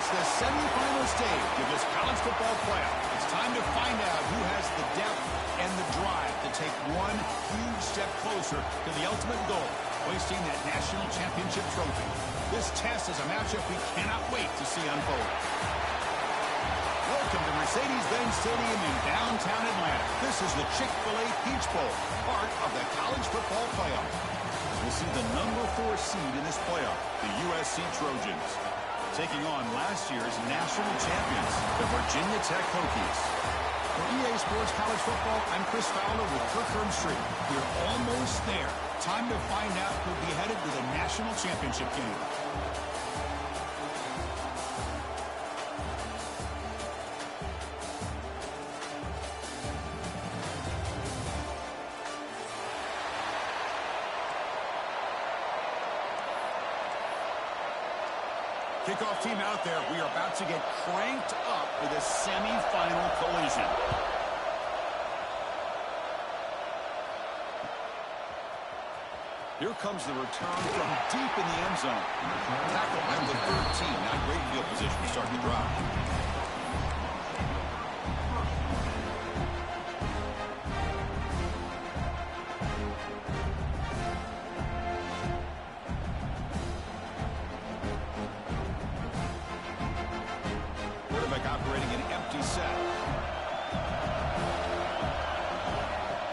It's the semifinal stage of this college football playoff. It's time to find out who has the depth and the drive to take one huge step closer to the ultimate goal, hoisting that national championship trophy. This test is a matchup we cannot wait to see unfold. Welcome to Mercedes-Benz Stadium in downtown Atlanta. This is the Chick-fil-A Peach Bowl, part of the college football playoff. As we'll see the number 4 seed in this playoff, the USC Trojans, taking on last year's national champions, the Virginia Tech Hokies. For EA Sports College Football, I'm Chris Fowler with Kirk Herbstreit. We're almost there. Time to find out who'll be headed to the national championship game. Kickoff team out there. We are about to get cranked up with a semifinal collision. Here comes the return from deep in the end zone. Tackle at the 13. Not great field position to start the drive. Operating an empty set.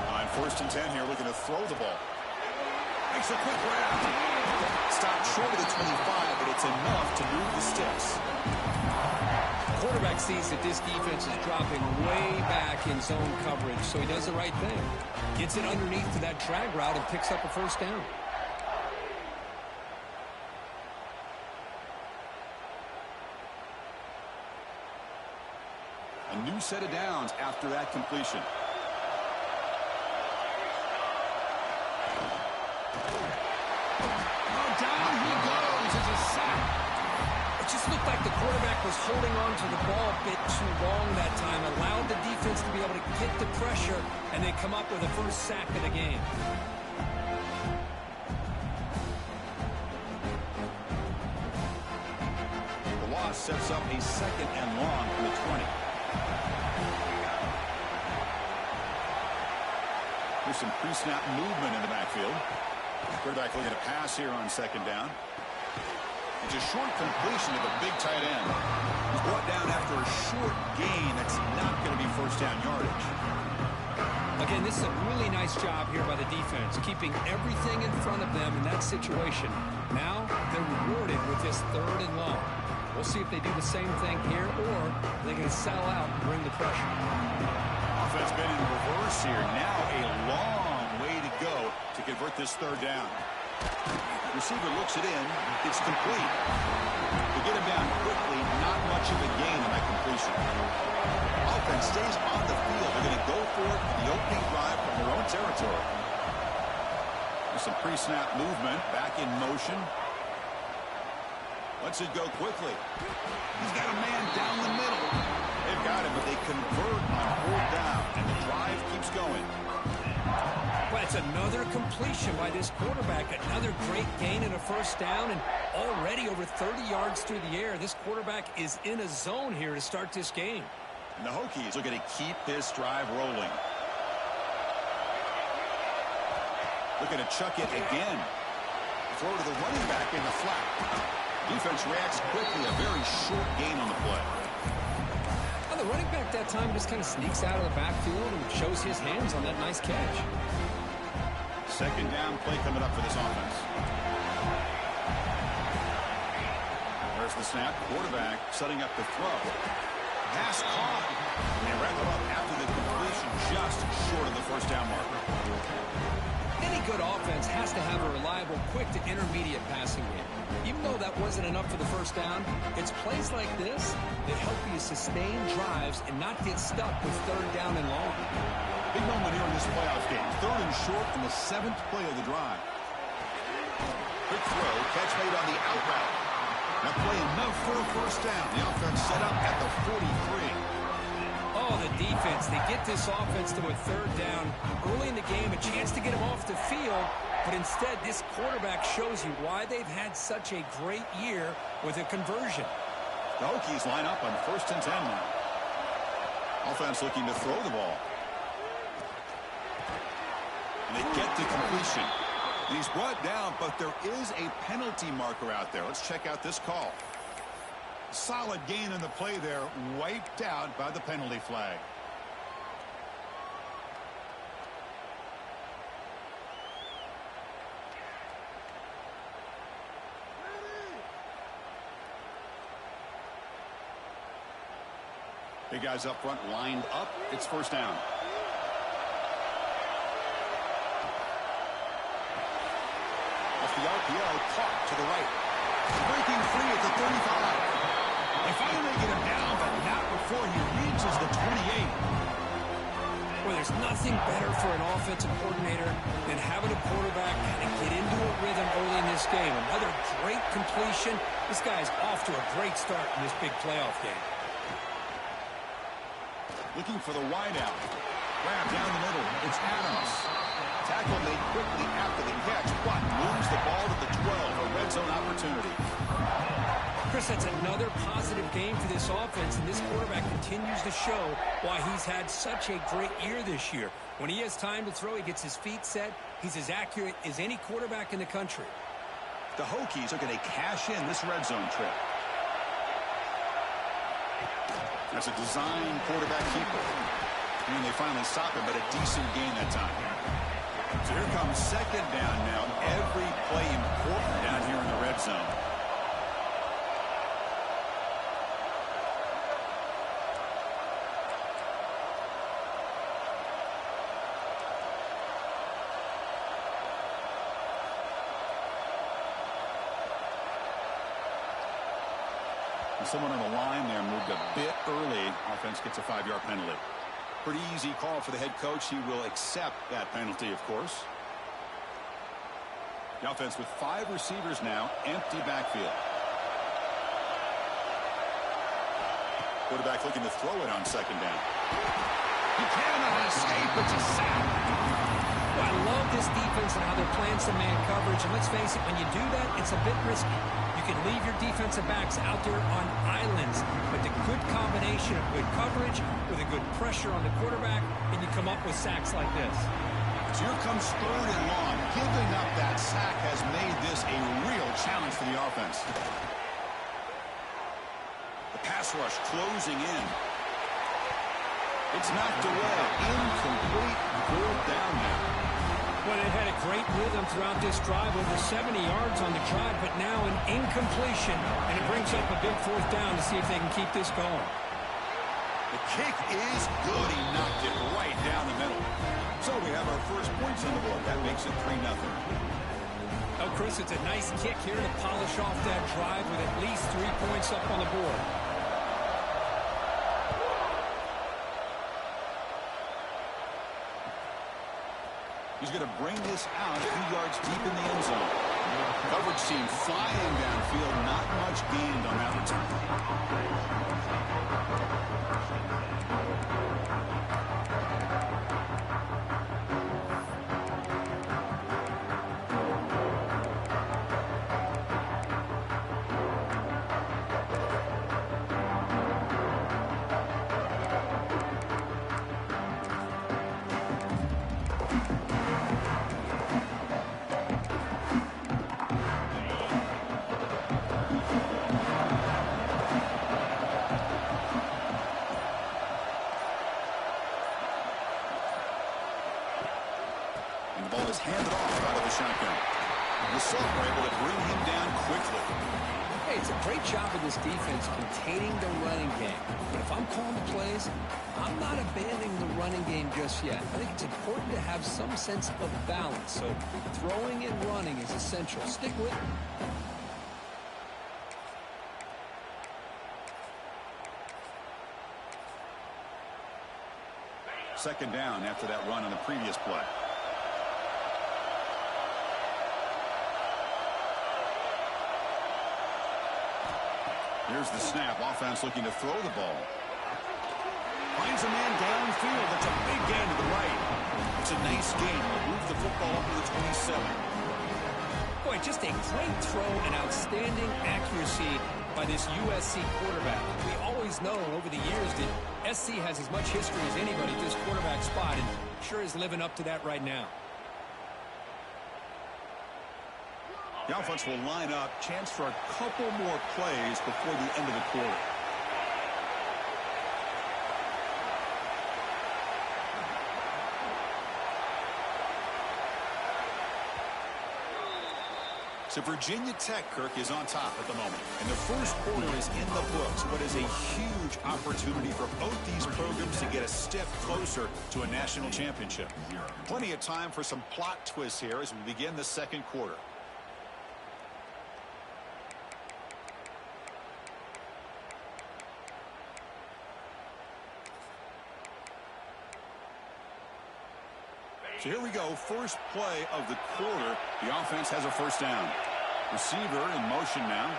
On 1st and 10 here, looking to throw the ball. Makes a quick grab. Stopped short of the 25, but it's enough to move the sticks. The quarterback sees that this defense is dropping way back in zone coverage, so he does the right thing. Gets it underneath to that drag route and picks up a first down. A new set of downs after that completion. Oh, down he goes. It's a sack. It just looked like the quarterback was holding on to the ball a bit too long that time, allowed the defense to be able to get the pressure, and they come up with the first sack of the game. The loss sets up a 2nd and long from the 20. There's some pre-snap movement in the backfield. Quarterback looking to pass here on 2nd down. It's a short completion to the big tight end. He's brought down after a short gain. That's not going to be first down yardage. Again, this is a really nice job here by the defense, keeping everything in front of them in that situation. Now they're rewarded with this 3rd and long. We'll see if they do the same thing here, or they're going to sell out and bring the pressure. Offense been in reverse here. Now a long way to go to convert this 3rd down. Receiver looks it in. It's complete. To get him down quickly, not much of a gain on that completion. Offense stays on the field. They're going to go for it in the opening drive from their own territory. There's some pre-snap movement. Back in motion. Lets it go quickly. He's got a man down the middle. They've got him, but they convert on 4th down, and the drive keeps going. Well, it's another completion by this quarterback. Another great gain and a first down, and already over 30 yards through the air. This quarterback is in a zone here to start this game. And the Hokies are going to keep this drive rolling. Looking to chuck it again. Throw to the running back in the flat. Defense reacts quickly. A very short gain on the play. Well, the running back that time just kind of sneaks out of the backfield and shows his hands on that nice catch. 2nd down play coming up for this offense. There's the snap. Quarterback setting up the throw. Pass caught. And they wrap it up after the completion, just short of the first down marker. Any good offense has to have a reliable, quick to intermediate passing game. Even though that wasn't enough for the first down, it's plays like this that help you sustain drives and not get stuck with 3rd down and long. Big moment here in this playoff game. 3rd and short in the 7th play of the drive. Quick throw, catch made on the out route. Now play enough for a first down. The offense set up at the 43. Oh, the defense. They get this offense to a 3rd down early in the game, a chance to get him off the field. But instead, this quarterback shows you why they've had such a great year with a conversion. The Hokies line up on 1st and 10 now. Offense looking to throw the ball. And they get the completion. And he's brought down, but there is a penalty marker out there. Let's check out this call. Solid gain in the play there, wiped out by the penalty flag. Big guys up front lined up. It's 1st down. Off the RPO, caught to the right. Breaking free at the 35. They finally get him down, but not before he reaches the 28. Well, there's nothing better for an offensive coordinator than having a quarterback kind of get into a rhythm early in this game. Another great completion. This guy's off to a great start in this big playoff game. Looking for the wideout. Grab down the middle. It's Adams. Tackle made quickly after the catch, but moves the ball to the 12. A red zone opportunity. Chris, that's another positive game for this offense, and this quarterback continues to show why he's had such a great year this year. When he has time to throw, he gets his feet set. He's as accurate as any quarterback in the country. The Hokies are going to cash in this red zone trip. That's a design quarterback keeper. And they finally stop him, but a decent gain that time. So here comes 2nd down now. Every play important down here in the red zone. Someone on the line there moved a bit early. Offense gets a 5-yard penalty. Pretty easy call for the head coach. He will accept that penalty, of course. The offense with 5 receivers now. Empty backfield. Quarterback looking to throw it on 2nd down. He cannot escape. It's a sack. Well, I love this defense and how they're playing some man coverage. And let's face it, when you do that, it's a bit risky. You can leave your defensive backs out there on islands, but the good combination of good coverage with a good pressure on the quarterback, and you come up with sacks like this. So here comes 3rd and long. Giving up that sack has made this a real challenge for the offense. The pass rush closing in. It's knocked away. Incomplete. 4th down now. Well, they had a great rhythm throughout this drive, over 70 yards on the drive, but now an incompletion, and it brings up a big 4th down to see if they can keep this going. The kick is good. He knocked it right down the middle. So we have our first points on the board. That makes it 3-0. Oh, Chris, it's a nice kick here to polish off that drive with at least 3 points up on the board. He's going to bring this out a few yards deep in the end zone. Coverage team flying downfield. Not much gained on that return. Handed off out of the shotgun. The Salt were able to bring him down quickly. Hey, it's a great job of this defense containing the running game. But if I'm calling the plays, I'm not abandoning the running game just yet. I think it's important to have some sense of balance. So throwing and running is essential. Stick with it. Second down after that run on the previous play. Here's the snap. Offense looking to throw the ball. Finds a man downfield. That's a big gain to the right. It's a nice gain. Will move the football up to the 27. Boy, just a great throw and outstanding accuracy by this USC quarterback. We always know over the years that SC has as much history as anybody at this quarterback spot, and sure is living up to that right now. The offense will line up. Chance for a couple more plays before the end of the quarter. So Virginia Tech, Kirk, is on top at the moment. And the first quarter is in the books. What is a huge opportunity for both these programs to get a step closer to a national championship. Plenty of time for some plot twists here as we begin the second quarter. So here we go, first play of the quarter. The offense has a first down. Receiver in motion now.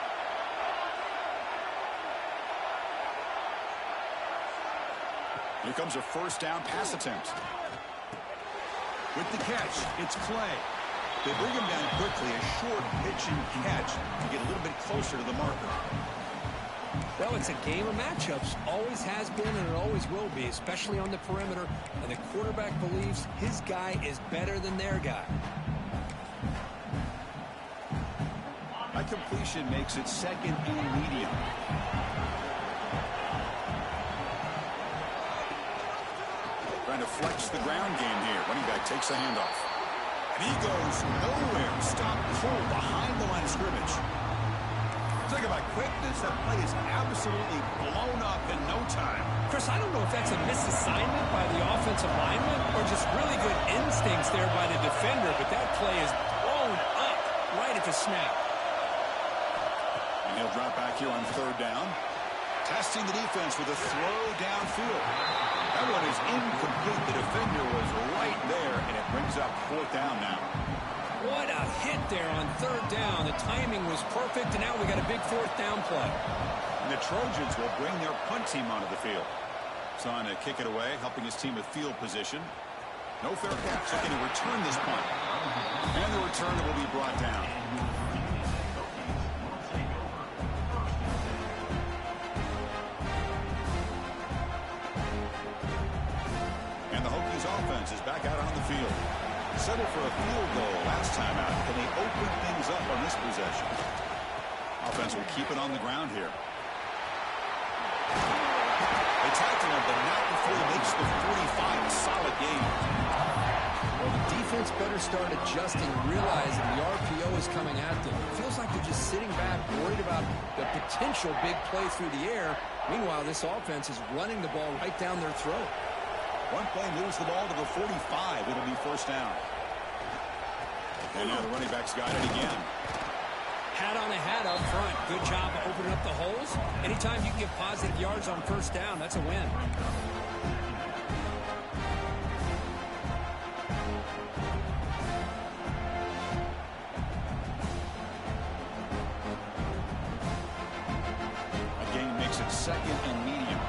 Here comes a first down pass attempt. With the catch, it's Clay. They bring him down quickly, a short pitch and catch to get a little bit closer to the marker. Well, it's a game of matchups. Always has been and it always will be, especially on the perimeter. And the quarterback believes his guy is better than their guy. That completion makes it second and medium. Trying to flex the ground game here. Running back takes the handoff. And he goes nowhere. Stop cold behind the line of scrimmage. Talk about quickness. That play is absolutely blown up in no time. Chris, I don't know if that's a misassignment by the offensive lineman or just really good instincts there by the defender, but that play is blown up right at the snap. And he'll drop back here on third down. Testing the defense with a throw downfield. That one is incomplete. The defender was right there, and it brings up fourth down now. What a hit there on third down. The timing was perfect, and now we got a big fourth down play. And the Trojans will bring their punt team onto the field. Son to kick it away, helping his team with field position. No fair catch. Looking to return this punt. And the return will be brought down. And the Hokies offense is back out on the field. Settled for a field goal last time out. Can they open things up on this possession? Offense will keep it on the ground here. They tackle him, but not before he makes the 45. A solid game. Well, the defense better start adjusting, realizing the RPO is coming at them. It feels like they're just sitting back, worried about the potential big play through the air. Meanwhile, this offense is running the ball right down their throat. One play moves the ball to the 45. It'll be first down. And now the running back's got it again. Hat on a hat up front. Good job of opening up the holes. Anytime you can get positive yards on first down, that's a win. Again, makes it second and medium.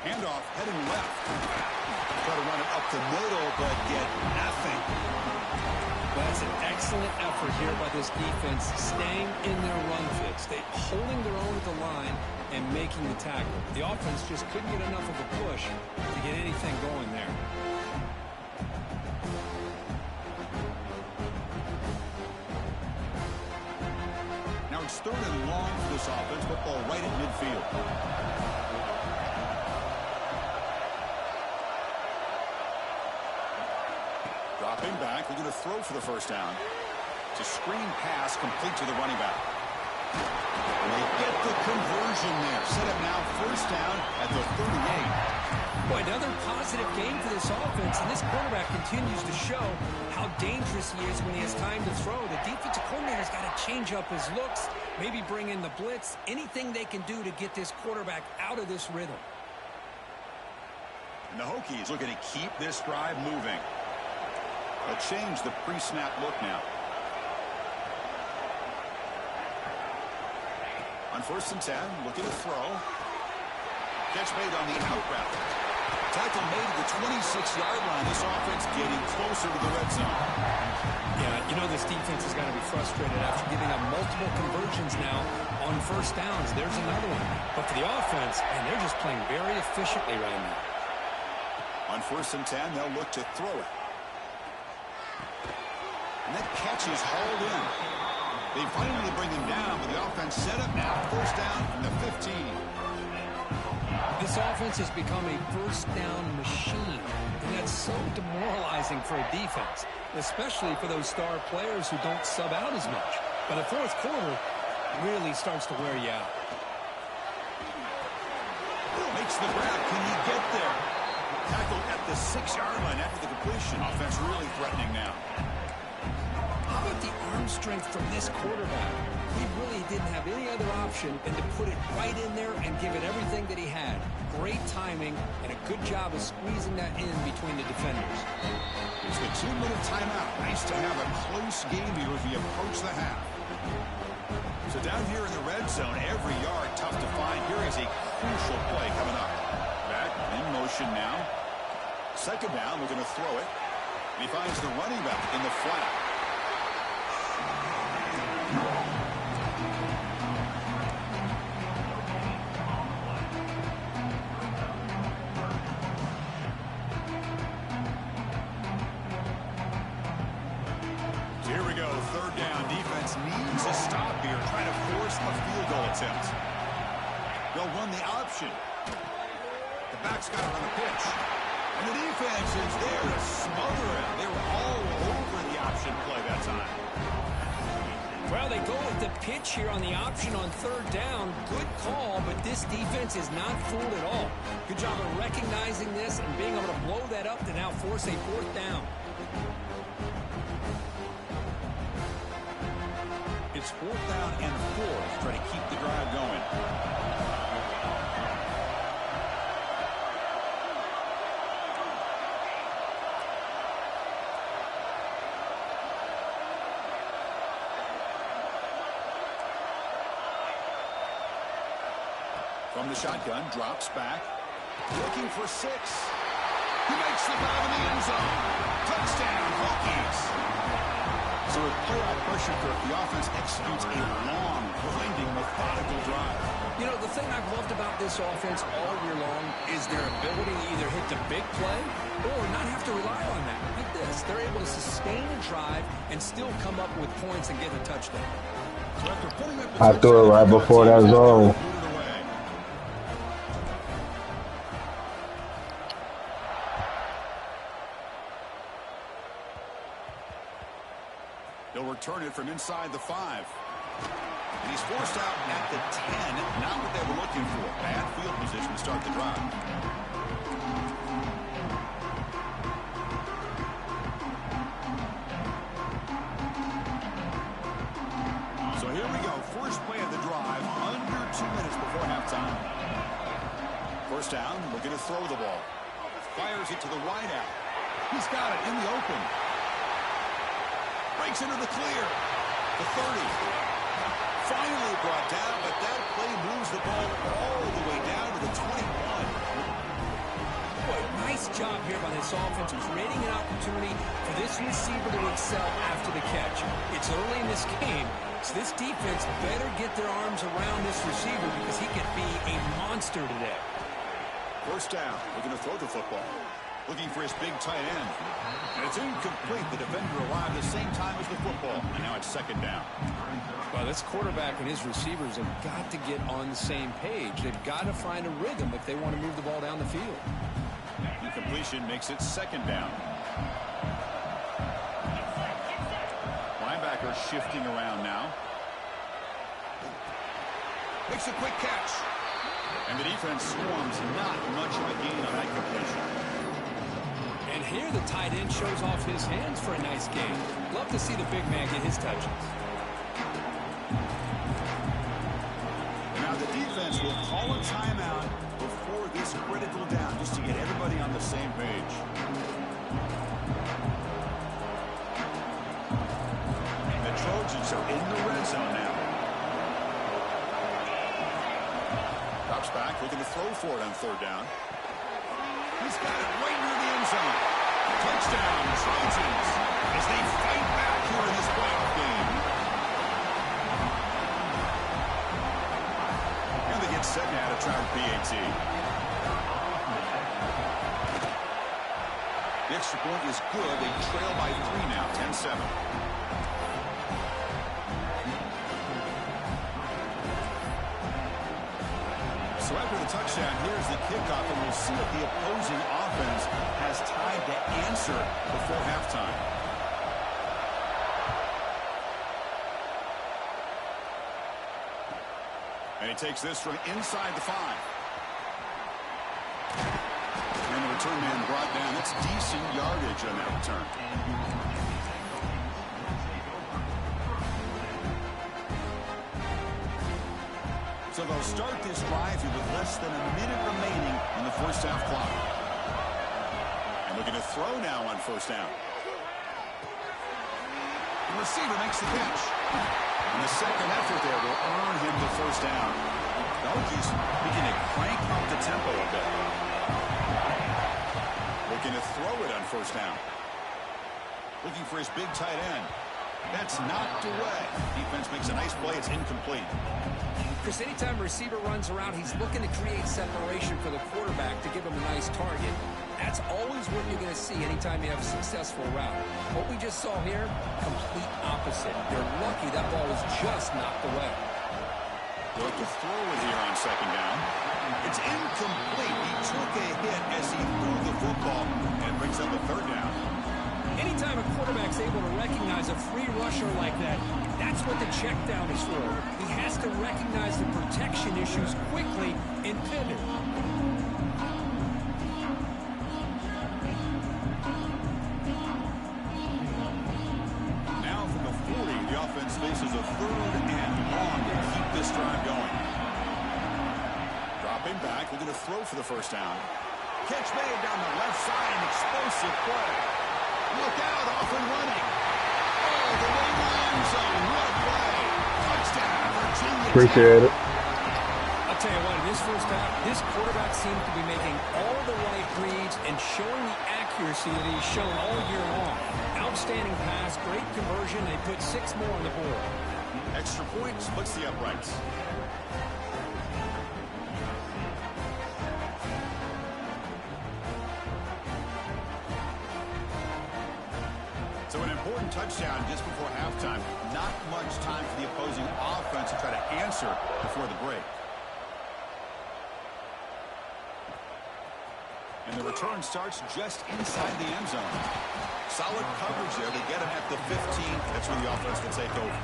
Handoff heading left. Try to run it up the middle, but get nothing. That's an excellent effort here by this defense, staying in their run fix. They holding their own at the line and making the tackle. The offense just couldn't get enough of a push to get anything going there. Now it's third and long for this offense. Football right at midfield. Dropping back, we're going to throw for the first down. It's a screen pass complete to the running back. And they get the conversion there. Set up now first down at the 38. Boy, another positive game for this offense, and this quarterback continues to show how dangerous he is when he has time to throw. The defensive coordinator's got to change up his looks, maybe bring in the blitz, anything they can do to get this quarterback out of this rhythm. And the Hokies looking to keep this drive moving. They'll change the pre-snap look now. On 1st and 10, looking to throw. Catch made on the out route. Tackle made at the 26-yard line. This offense getting closer to the red zone. Yeah, you know this defense has got to be frustrated after giving up multiple conversions now on first downs. There's another one. But for the offense, and they're just playing very efficiently right now. On 1st and 10, they'll look to throw it. And that catch is hauled in. They finally bring him down, but the offense set up now. 1st down from the 15. This offense has become a first down machine, and that's so demoralizing for a defense, especially for those star players who don't sub out as much. But the 4th quarter really starts to wear you out. Makes the grab. Can he get there? Tackled at the 6-yard line after the completion. Offense really threatening now. How about the arm strength from this quarterback? He really didn't have any other option than to put it right in there and give it everything that he had. Great timing and a good job of squeezing that in between the defenders. It's the 2-minute timeout. Nice to have a close game here as we approach the half. So down here in the red zone, every yard tough to find. Here is a crucial play coming up. Back in motion now. 2nd down, we're going to throw it. And he finds the running back in the flat. So here we go, 3rd down. Defense needs a stop here, trying to force a field goal attempt. They'll run the option. The back's got to run the pitch. And the defense is there to smother it. They were all over the option play that time. Well, they go with the pitch here on the option on 3rd down. Good call, but this defense is not fooled at all. Good job of recognizing this and being able to blow that up to now force a 4th down. It's 4th down and 4 to try to keep the drive going. From the shotgun, drops back, looking for 6. He makes the grab in the end zone. Touchdown, Hokies. So with playoff pressure, the offense executes a long, grinding, methodical drive. You know, the thing I've loved about this offense all year long is their ability to either hit the big play or not have to rely on that. Like this, they're able to sustain a drive and still come up with points and get a touchdown. So after putting up the I threw it right before that zone. They'll return it from inside the 5. And he's forced out at the 10. Not what they were looking for. Bad field position to start the drive. So here we go. First play of the drive. Under 2 minutes before halftime. 1st down. We're going to throw the ball. Fires it to the wide out. He's got it in the open. Breaks into the clear. The 30. Finally brought down, but that play moves the ball all the way down to the 21. Boy, nice job here by this offense, creating an opportunity for this receiver to excel after the catch. It's early in this game, so this defense better get their arms around this receiver because he could be a monster today. 1st down. We're going to throw the football. Looking for his big tight end. And it's incomplete. The defender arrived at the same time as the football. And now it's 2nd down. Well, this quarterback and his receivers have got to get on the same page. They've got to find a rhythm if they want to move the ball down the field. Incompletion makes it 2nd down. Linebacker shifting around now. Makes a quick catch. And the defense swarms. Not much of a gain on that completion. And here the tight end shows off his hands for a nice game. Love to see the big man get his touches. Now the defense will call a timeout before this critical down, just to get everybody on the same page. The Trojans are in the red zone now. Drops back, looking to throw for it on 3rd down. He's got it right near the end zone. Touchdown, Trojans, as they fight back here in this playoff game. And they get set now to try to PAT. The extra point is good. They trail by 3 now, 10-7. So after the touchdown, here's the kickoff, and we'll see if the opposing offense has time to answer before halftime. And he takes this from inside the 5. And the return man brought down. That's decent yardage on that return. So they'll start this drive here with less than a minute remaining in the first half clock. And looking to throw now on first down. The receiver makes the catch. And the second effort there will earn him the first down. The Hokies beginning to crank up the tempo a bit. Looking to throw it on first down. Looking for his big tight end. That's knocked away. Defense makes a nice play. It's incomplete. Chris, anytime a receiver runs around, he's looking to create separation for the quarterback to give him a nice target. That's always what you're going to see anytime you have a successful route. What we just saw here, complete opposite. They're lucky that ball was just knocked away. Look to throw it here on second down. It's incomplete. He took a hit as he threw the football and brings up a third down. Anytime a quarterback's able to recognize a free rusher like that, that's what the check down is for. He has to recognize the protection issues quickly and pivot. Now from the 40, the offense faces a third and long to keep this drive going. Dropping back, looking to throw for the first down. Catch made down the left side, an explosive play. Look out, off and running. Oh, the way to the end zone. What a play. Touchdown, Virginia. Appreciate it. I'll tell you what, in this first half, this quarterback seems to be making all the right reads and showing the accuracy that he's shown all year long. Outstanding pass, great conversion. They put 6 more on the board. Extra point splits the uprights. So an important touchdown just before halftime. Not much time for the opposing offense to try to answer before the break. And the return starts just inside the end zone. Solid coverage there. They get him at the 15. That's where the offense will take over.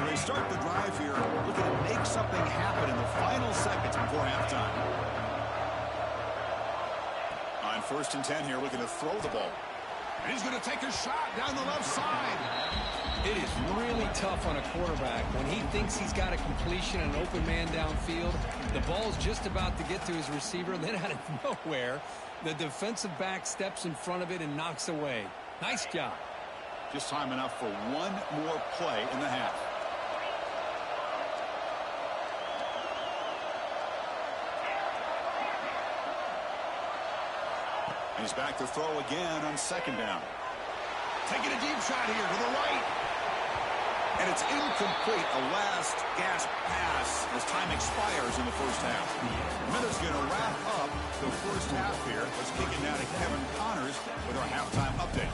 They start the drive here, looking to make something happen in the final seconds before halftime. On 1st and 10 here, looking to throw the ball. And he's going to take a shot down the left side. It is really tough on a quarterback when he thinks he's got a completion, an open man downfield. The ball's just about to get to his receiver, and then out of nowhere, the defensive back steps in front of it and knocks away. Nice job. Just time enough for one more play in the half. He's back to throw again on second down. Taking a deep shot here to the right. And it's incomplete. A last gasp pass as time expires in the first half. Miller's going to wrap up the first half here. Let's kick it now to Kevin Connors with our halftime update.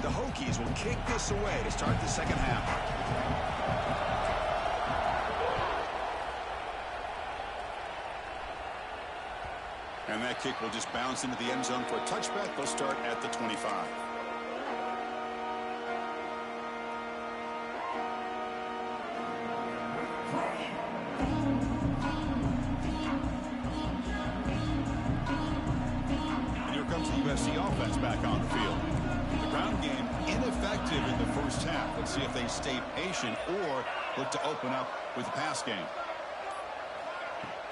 The Hokies will kick this away to start the second half. And that kick will just bounce into the end zone for a touchback. They'll start at the 25. And here comes the USC offense back on the field. The ground game ineffective in the first half. Let's see if they stay patient or look to open up with the pass game.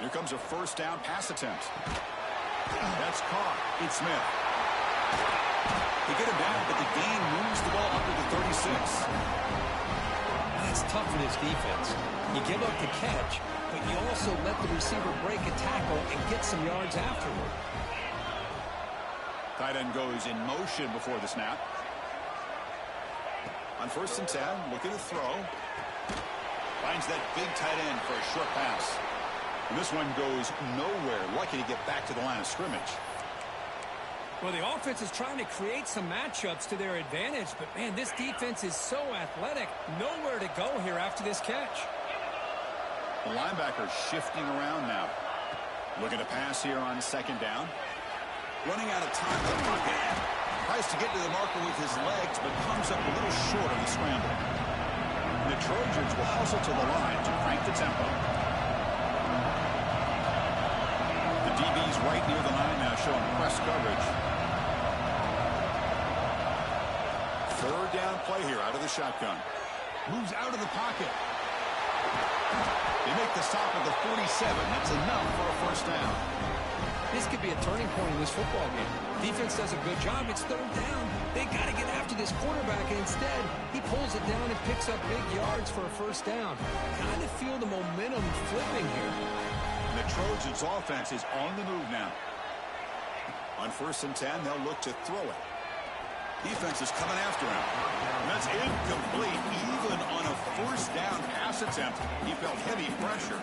Here comes a first down pass attempt. That's caught. It's Smith. They get him down, but the gain moves the ball up to the 36. That's tough for this defense. You give up the catch, but you also let the receiver break a tackle and get some yards afterward. Tight end goes in motion before the snap. On 1st and 10, looking to throw. Finds that big tight end for a short pass. And this one goes nowhere. Lucky to get back to the line of scrimmage. Well, the offense is trying to create some matchups to their advantage, but, man, this defense is so athletic. Nowhere to go here after this catch. The linebacker shifting around now. Looking to pass here on 2nd down. Running out of time in the pocket. Tries to get to the marker with his legs, but comes up a little short on the scramble. The Trojans will hustle to the line to crank the tempo. The DB's right near the line now, showing press coverage. 3rd down play here out of the shotgun. Moves out of the pocket. They make the stop at the 47. That's enough for a first down. This could be a turning point in this football game. Defense does a good job. It's 3rd down. They got to get after this quarterback, and instead, he pulls it down and picks up big yards for a first down. Kind of feel the momentum flipping here. And the Trojans' offense is on the move now. On 1st and 10, they'll look to throw it. Defense is coming after him. And that's incomplete. Even on a 1st down pass attempt, he felt heavy pressure.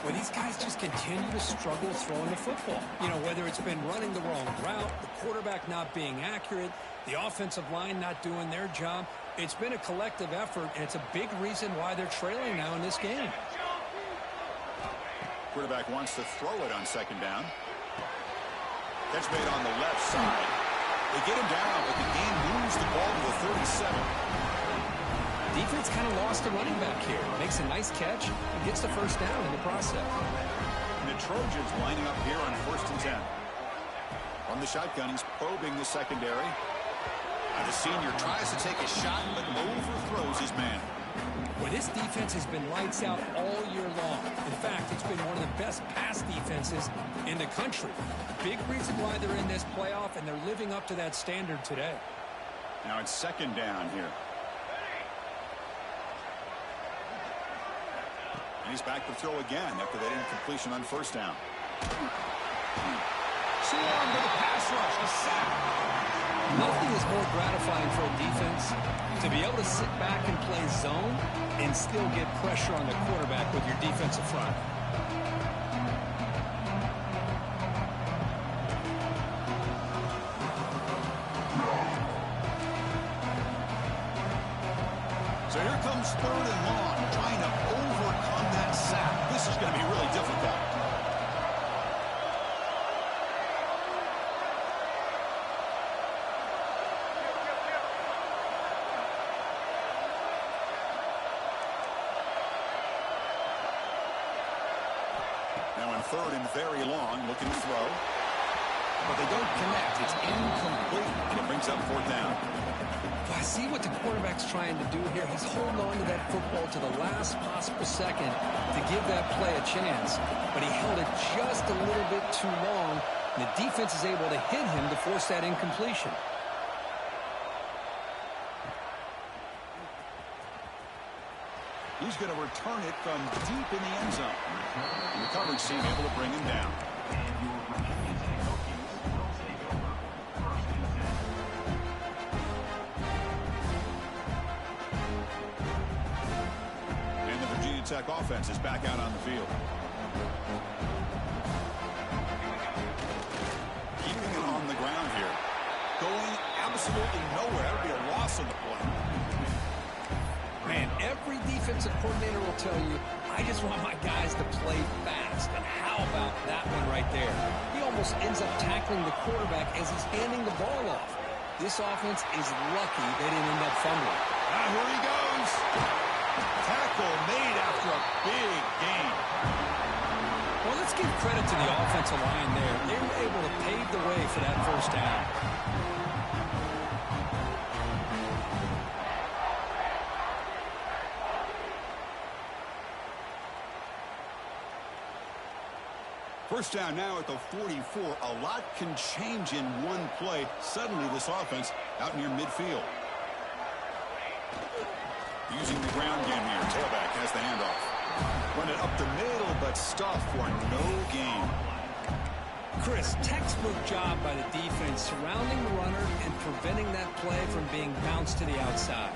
Well, these guys just continue to struggle throwing the football. You know, whether it's been running the wrong route, the quarterback not being accurate, the offensive line not doing their job. It's been a collective effort, and it's a big reason why they're trailing now in this game. Quarterback wants to throw it on 2nd down. Catch made on the left side. They get him down, but the game moves the ball to the 37. Defense kind of lost a running back here. Makes a nice catch and gets the first down in the process. And the Trojans lining up here on 1st and 10. On the shotgun, he's probing the secondary. And the senior tries to take a shot, but overthrows his man. Well, this defense has been lights out all year long. In fact, it's been one of the best pass defenses in the country. Big reason why they're in this playoff, and they're living up to that standard today. Now it's 2nd down here. And he's back to throw again after that incompletion on 1st down. Swarm with a pass rush, a sack. Nothing is more gratifying for a defense to be able to sit back and play zone and still get pressure on the quarterback with your defensive front. So here comes 3rd and long, trying to overcome that sack. This is going to be really difficult. Now on 3rd and very long, looking to throw. But they don't connect. It's incomplete, and it brings up 4th down. I see what the quarterback's trying to do here. He's holding on to that football to the last possible second to give that play a chance. But he held it just a little bit too long, and the defense is able to hit him to force that incompletion. He's going to return it from deep in the end zone. And the coverage team able to bring him down. And the Virginia Tech offense is back out on the field. Keeping it on the ground here. Going absolutely nowhere. That would be a loss on the play. Man, every defensive coordinator will tell you, I just want my guys to play fast. And how about that one right there? He almost ends up tackling the quarterback as he's handing the ball off. This offense is lucky they didn't end up fumbling. Ah, here he goes. Tackle made after a big gain. Well, let's give credit to the offensive line there. They were able to pave the way for that first down. First down now at the 44. A lot can change in one play. Suddenly this offense out near midfield. Using the ground game here. Tailback has the handoff. Run it up the middle, but stuff for no gain. Chris, textbook job by the defense surrounding the runner and preventing that play from being bounced to the outside.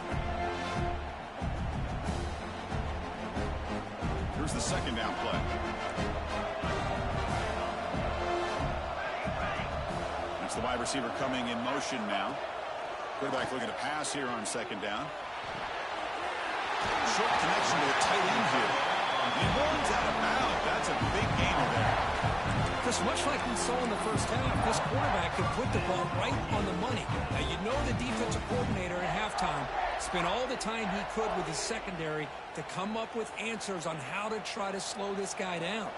Here's the second down play. That's the wide receiver coming in motion now. Quarterback looking to pass here on second down. Short connection to the tight end here. He runs out of bounds. That's a big gainer there. Chris, much like we saw in the first half, this quarterback could put the ball right on the money. Now, you know the defensive coordinator at halftime spent all the time he could with his secondary to come up with answers on how to try to slow this guy down.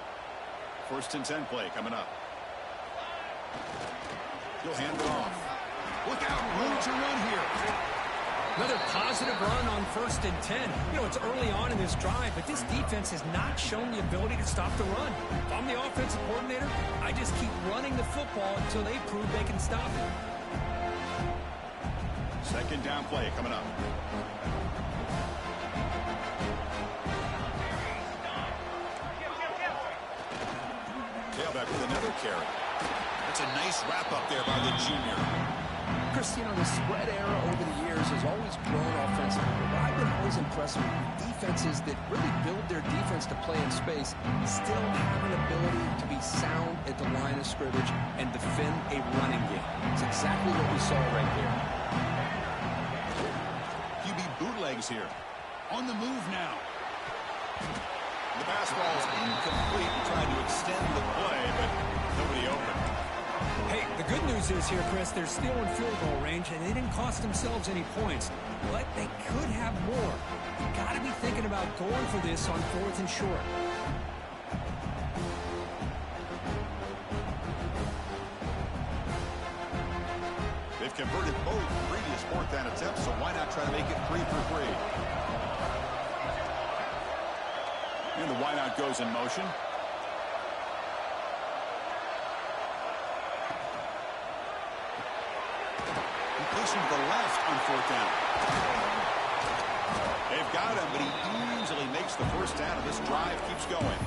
First and 10 play coming up. He'll hand it off. Look out, room to run here. Another positive run on first and 10. You know, it's early on in this drive, but this defense has not shown the ability to stop the run. If I'm the offensive coordinator, I just keep running the football until they prove they can stop it. Second down play coming up. Tailback with another carry. That's a nice wrap up there by the junior. Chris, you know, the spread era over the years has always grown offensively. But I've been always impressed with defenses that really build their defense to play in space, still have an ability to be sound at the line of scrimmage and defend a running game. It's exactly what we saw right here. QB bootlegs here. On the move now. The pass ball is incomplete. Trying to extend the play, but nobody open. Hey, the good news is here, Chris, they're still in field goal range, and they didn't cost themselves any points. But they could have more. You got to be thinking about going for this on 4th and short. They've converted both previous 4th down attempts, so why not try to make it 3 for 3? And the wideout goes in motion. Completion to the left on 4th down. They've got him, but he easily makes the first down, and this drive keeps going.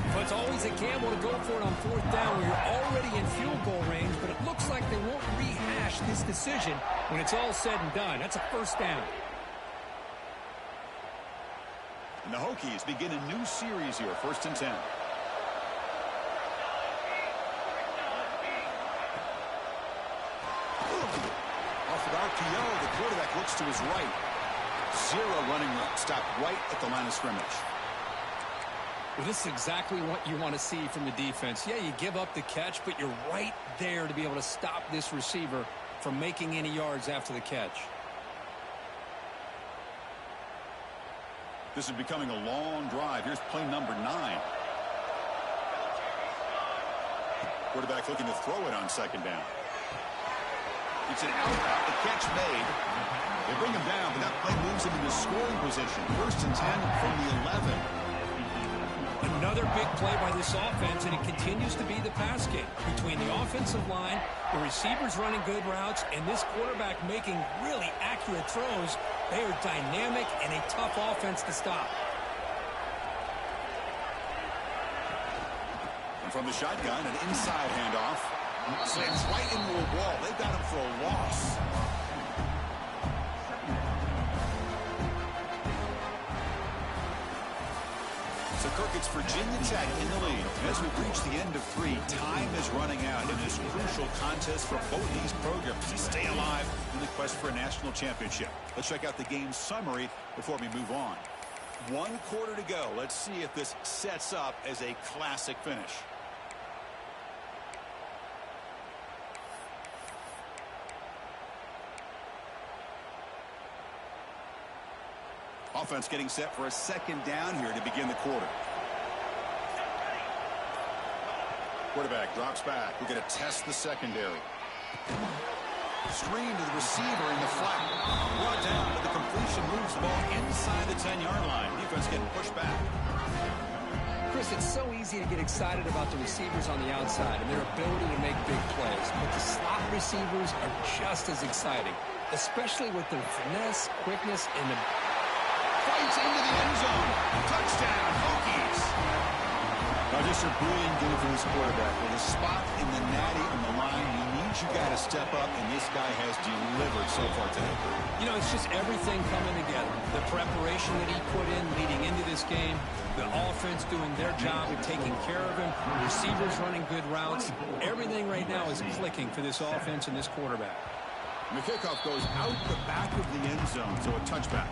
Well, it's always a gamble to go for it on 4th down where you're already in field goal range, but it looks like they won't rehash this decision when it's all said and done. That's a first down. And the Hokies begin a new series here, 1st and 10. Off of RPO, the quarterback looks to his right. Zero running route, stopped right at the line of scrimmage. Well, this is exactly what you want to see from the defense. Yeah, you give up the catch, but you're right there to be able to stop this receiver from making any yards after the catch. This is becoming a long drive. Here's play number 9. Quarterback looking to throw it on second down. It's an out route. The catch made. They bring him down, but that play moves him into scoring position. 1st and 10 from the 11. Another big play by this offense, and it continues to be the pass game. Between the offensive line, the receivers running good routes, and this quarterback making really accurate throws, they are dynamic and a tough offense to stop. And from the shotgun, an inside handoff. Slams right into a wall. They've got him for a loss. So Kirk, it's Virginia Tech in the lead. As we reach the end of 3, time is running out in this crucial contest for both these programs to stay alive in the quest for a national championship. Let's check out the game summary before we move on. 1 quarter to go. Let's see if this sets up as a classic finish. Offense getting set for a second down here to begin the quarter. Quarterback drops back. We're going to test the secondary. Screen to the receiver in the flat. Brought down, but the completion moves the ball inside the 10-yard line. Defense getting pushed back. Chris, it's so easy to get excited about the receivers on the outside and their ability to make big plays, but the slot receivers are just as exciting, especially with their finesse, quickness, and the fights into the end zone. Touchdown, Hokies. Now, just a brilliant game for this quarterback. With a spot in the natty on the line, he needs you guys to step up, and this guy has delivered so far today. You know, it's just everything coming together. The preparation that he put in leading into this game, the offense doing their job of taking care of him, receivers running good routes. Everything right now is clicking for this offense and this quarterback. And the kickoff goes out the back of the end zone, so a touchback.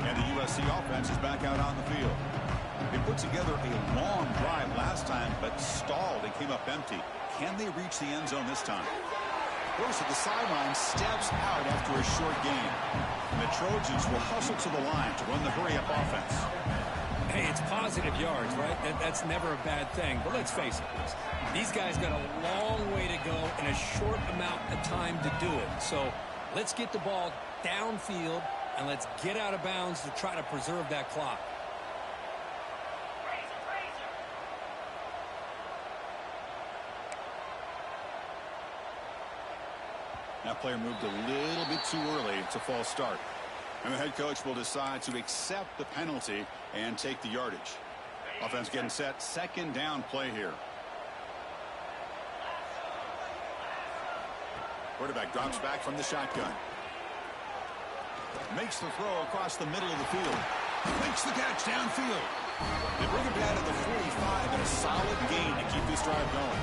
And the USC offense is back out on the field. They put together a long drive last time, but stalled. It came up empty. Can they reach the end zone this time? Bruce at the sideline steps out after a short gain. And the Trojans will hustle to the line to run the hurry-up offense. Hey, it's positive yards, right? That's never a bad thing. But let's face it, these guys got a long way to go in a short amount of time to do it. So let's get the ball downfield, and let's get out of bounds to try to preserve that clock. That player moved a little bit too early. It's a false start. And the head coach will decide to accept the penalty and take the yardage. Offense getting set. Second down play here. Quarterback drops back from the shotgun. Makes the throw across the middle of the field. Makes the catch downfield. They bring it down to the 45 and a solid gain to keep this drive going.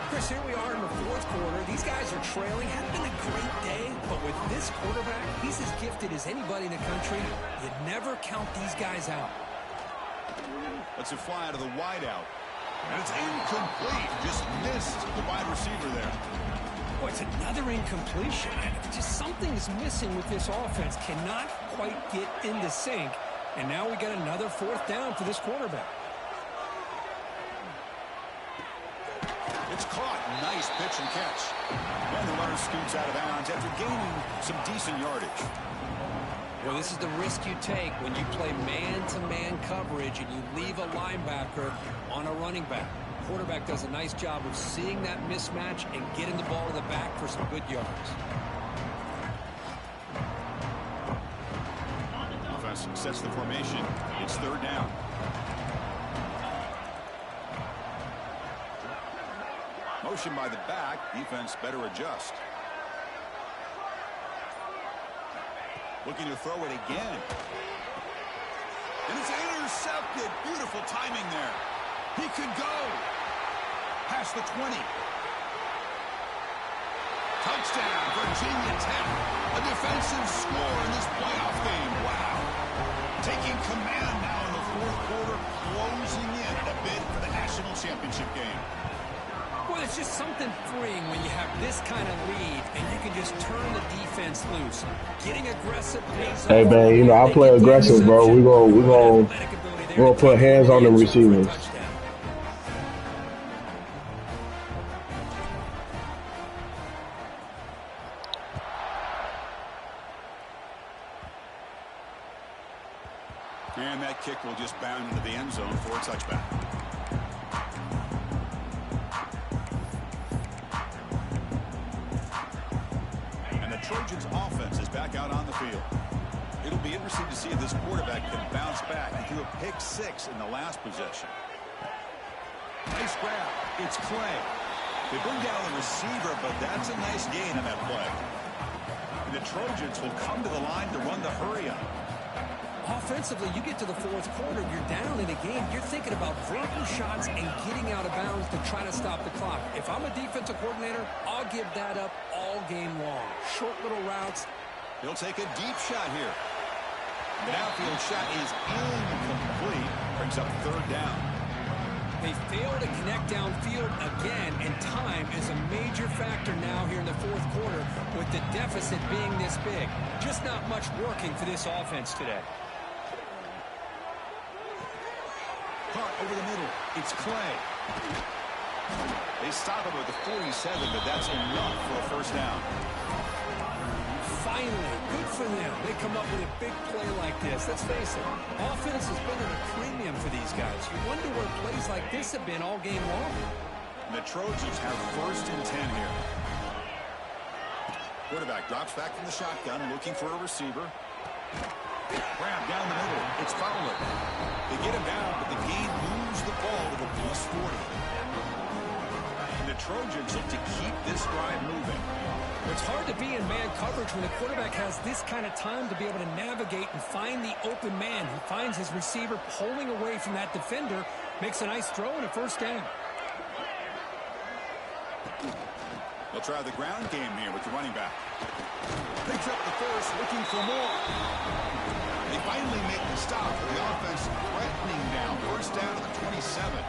Chris, here we are in the fourth quarter. These guys are trailing. Hadn't been a great day, but with this quarterback, he's as gifted as anybody in the country. You never count these guys out. Lets it fly out of the wideout. And it's incomplete. Just missed the wide receiver there. Boy, it's another incompletion. Just something's missing with this offense. Cannot quite get into sync. And now we got another fourth down for this quarterback. It's caught. Nice pitch and catch. And the runner scoots out of bounds after gaining some decent yardage. Well, this is the risk you take when you play man-to-man coverage and you leave a linebacker on a running back. Quarterback does a nice job of seeing that mismatch and getting the ball to the back for some good yards. Offense sets the formation. It's third down. Motion by the back. Defense better adjust. Looking to throw it again. And it's intercepted. Beautiful timing there. He could go. Past the 20. Touchdown, Virginia Tech. A defensive score in this playoff game. Wow. Taking command now in the fourth quarter, closing in a bid for the national championship game. Well, it's just something freeing when you have this kind of lead and you can just turn the defense loose. Getting aggressive pays off. Hey, man, you know, I play aggressive, bro. We're gonna put hands on the receivers. And that kick will just bound into the end zone for a touchback. And the Trojans offense is back out on the field. It'll be interesting to see if this quarterback can bounce back. He threw a pick six in the last possession. Nice grab. It's Clay. They bring down the receiver, but that's a nice gain on that play. And the Trojans will come to the line to run the hurry-up. Offensively, you get to the fourth quarter, you're down in a game, you're thinking about vertical shots and getting out of bounds to try to stop the clock. If I'm a defensive coordinator, I'll give that up all game long. Short little routes. He'll take a deep shot here. The downfield shot is incomplete. Brings up third down. They fail to connect downfield again, and time is a major factor now here in the fourth quarter with the deficit being this big. Just not much working for this offense today. Caught over the middle. It's Clay. They stop him at the 47, but that's enough for a first down. Finally, good for them. They come up with a big play like this. Let's face it, offense has been at a premium for these guys. You wonder where plays like this have been all game long. The Trojans have 1st and 10 here. Quarterback drops back from the shotgun, looking for a receiver. Grab down the middle. It's Fowler. They get him down, but the game moves the ball to the plus 40. And the Trojans look to keep this drive moving. It's hard to be in man coverage when the quarterback has this kind of time to be able to navigate and find the open man. He finds his receiver pulling away from that defender, makes a nice throw and a 1st down. They'll try the ground game here with the running back. Picks up the 1st, looking for more. They finally make the stop for the offense, threatening down. 1st down to the 27.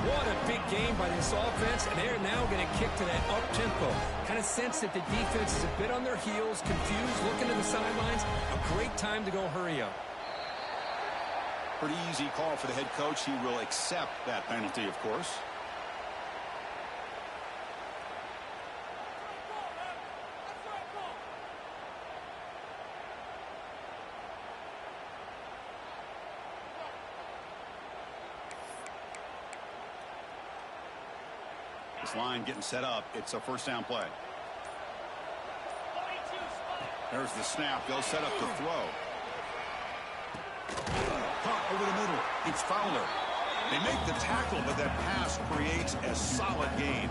What a big game by this offense, and they're now going to kick to that up-tempo. Kind of sense that the defense is a bit on their heels, confused, looking to the sidelines. A great time to go hurry up. Pretty easy call for the head coach. He will accept that penalty, of course. This line getting set up. It's a 1st down play. There's the snap. They'll set up the throw. Caught over the middle. It's Fowler. They make the tackle, but that pass creates a solid gain.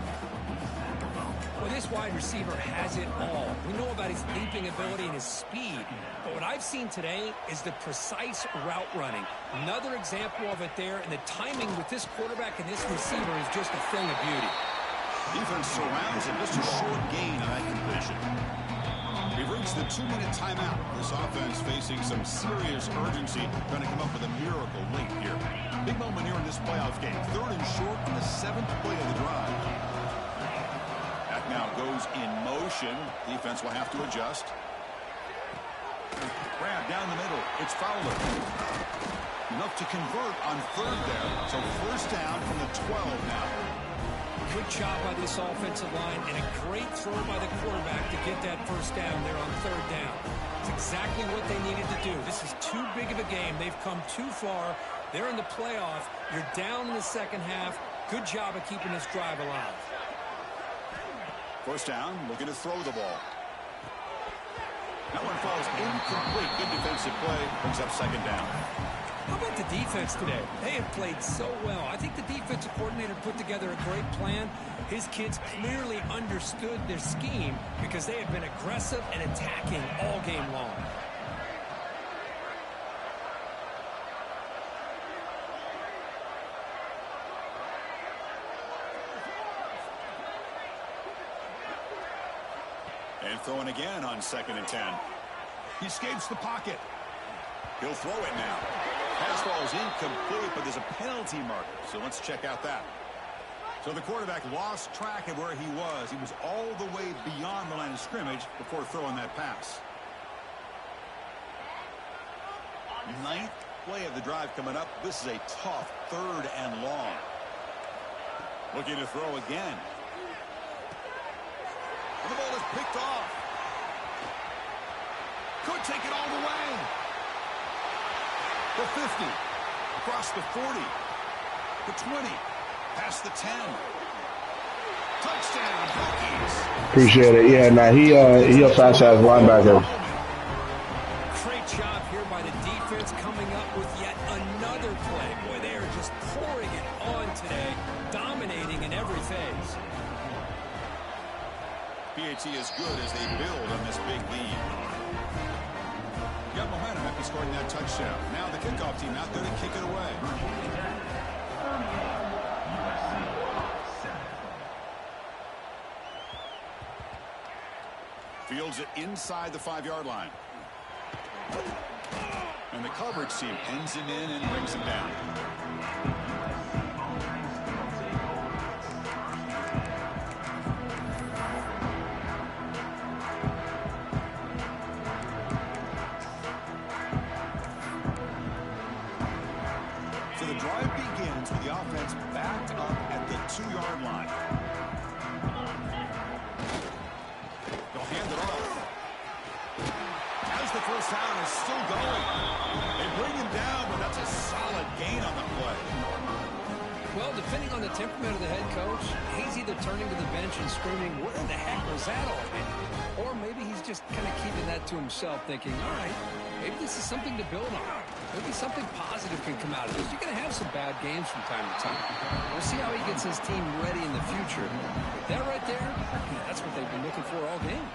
Well, this wide receiver has it all. We know about his leaping ability and his speed. But what I've seen today is the precise route running. Another example of it there, and the timing with this quarterback and this receiver is just a thing of beauty. Defense surrounds him. Just a short gain on that completion. We've reached the 2-minute timeout. This offense facing some serious urgency, trying to come up with a miracle late here. Big moment here in this playoff game. 3rd and short on the 7th play of the drive. That now goes in motion. Defense will have to adjust. Grab down the middle. It's Fowler. Enough to convert on 3rd there. So 1st down from the 12 now. Good job by this offensive line and a great throw by the quarterback to get that 1st down there on 3rd down. It's exactly what they needed to do. This is too big of a game. They've come too far. They're in the playoff. You're down in the 2nd half. Good job of keeping this drive alive. 1st down, looking to throw the ball. That one falls incomplete. Good defensive play. Brings up 2nd down. How about the defense today? They have played so well. I think the defensive coordinator put together a great plan. His kids clearly understood their scheme because they have been aggressive and attacking all game long. And throwing again on 2nd and 10. He escapes the pocket. He'll throw it now. Pass falls incomplete, but there's a penalty marker. So let's check out that. So the quarterback lost track of where he was. He was all the way beyond the line of scrimmage before throwing that pass. 9th play of the drive coming up. This is a tough 3rd and long. Looking to throw again. And the ball is picked off. Could take it all the way. The 50. Across the 40. The 20. Past the 10. Touchdown, Hokies. Appreciate it. Yeah, nah, he a fast-ass linebacker. Great job here by the defense coming up with yet another play. Boy, they are just pouring it on today, dominating in every phase. PAT is good as they build on this big lead. Got momentum after scoring that touchdown. Now the kickoff team out there to kick it away. Fields it inside the 5-yard line. And the coverage team pins him in and brings him down. So the drive begins with the offense backed up at the 2-yard line. They'll hand it off. First down is still going. They bring him down, but that's a solid gain on the play. Well, depending on the temperament of the head coach, he's either turning to the bench and screaming, where the heck was that all day? Or maybe he's just kind of keeping that to himself, thinking, all right, maybe this is something to build on. Maybe something positive can come out of this. You're going to have some bad games from time to time. We'll see how he gets his team ready in the future. But that right there, that's what they've been looking for all game.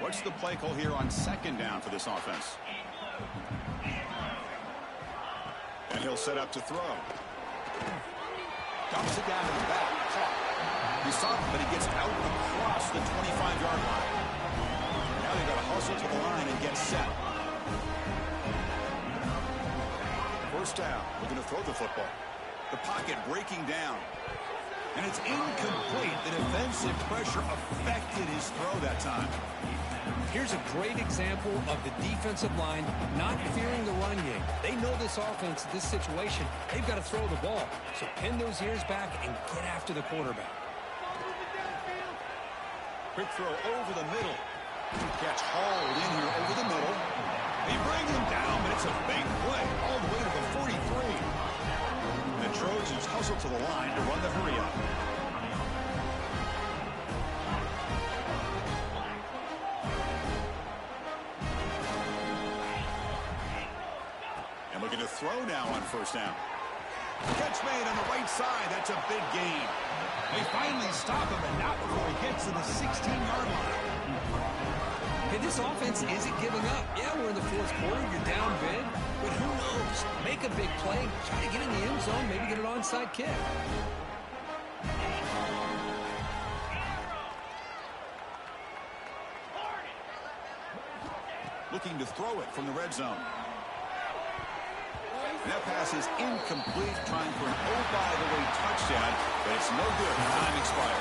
What's the play call here on second down for this offense? And he'll set up to throw. Dumps it down to the back. Caught. He saw it, but he gets out across the 25-yard line. Now they've got to hustle to the line and get set. First down. We're going to throw the football. The pocket breaking down. And it's incomplete. The defensive pressure affected his throw that time. Here's a great example of the defensive line not fearing the run game. They know this offense, this situation, they've got to throw the ball. So pin those ears back and get after the quarterback. Quick throw over the middle. Catch hauled in here over the middle. They bring him down, but it's a big play all the way to the 43. The Trojans hustle to the line to run the hurry up. And looking to throw now on first down. Catch made on the right side. That's a big gain. They finally stop him, and not before he gets to the 16-yard line. Hey, this offense isn't giving up. Yeah, we're in the fourth quarter. You're down big. But who knows? Make a big play. Try to get in the end zone. Maybe get an onside kick. Looking to throw it from the red zone. And that pass is incomplete, trying for an oh-by-the-way touchdown, but it's no good. Time expires.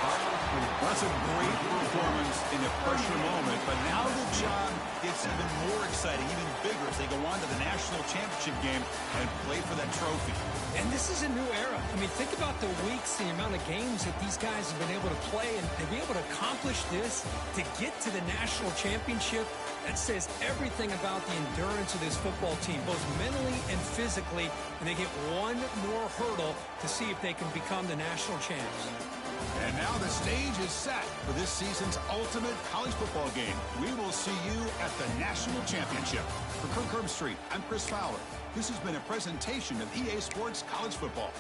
That's a great performance in the pressure moment, but now the job gets even more exciting, even bigger as they go on to the national championship game and play for that trophy. And this is a new era. I mean, think about the weeks, the amount of games that these guys have been able to play, and to be able to accomplish this, to get to the national championship, that says everything about the endurance of this football team, both mentally and physically, and they get one more hurdle to see if they can become the national champs. And now the stage is set for this season's ultimate college football game. We will see you at the national championship. For Kirk Herbstreit, I'm Chris Fowler. This has been a presentation of EA Sports College Football.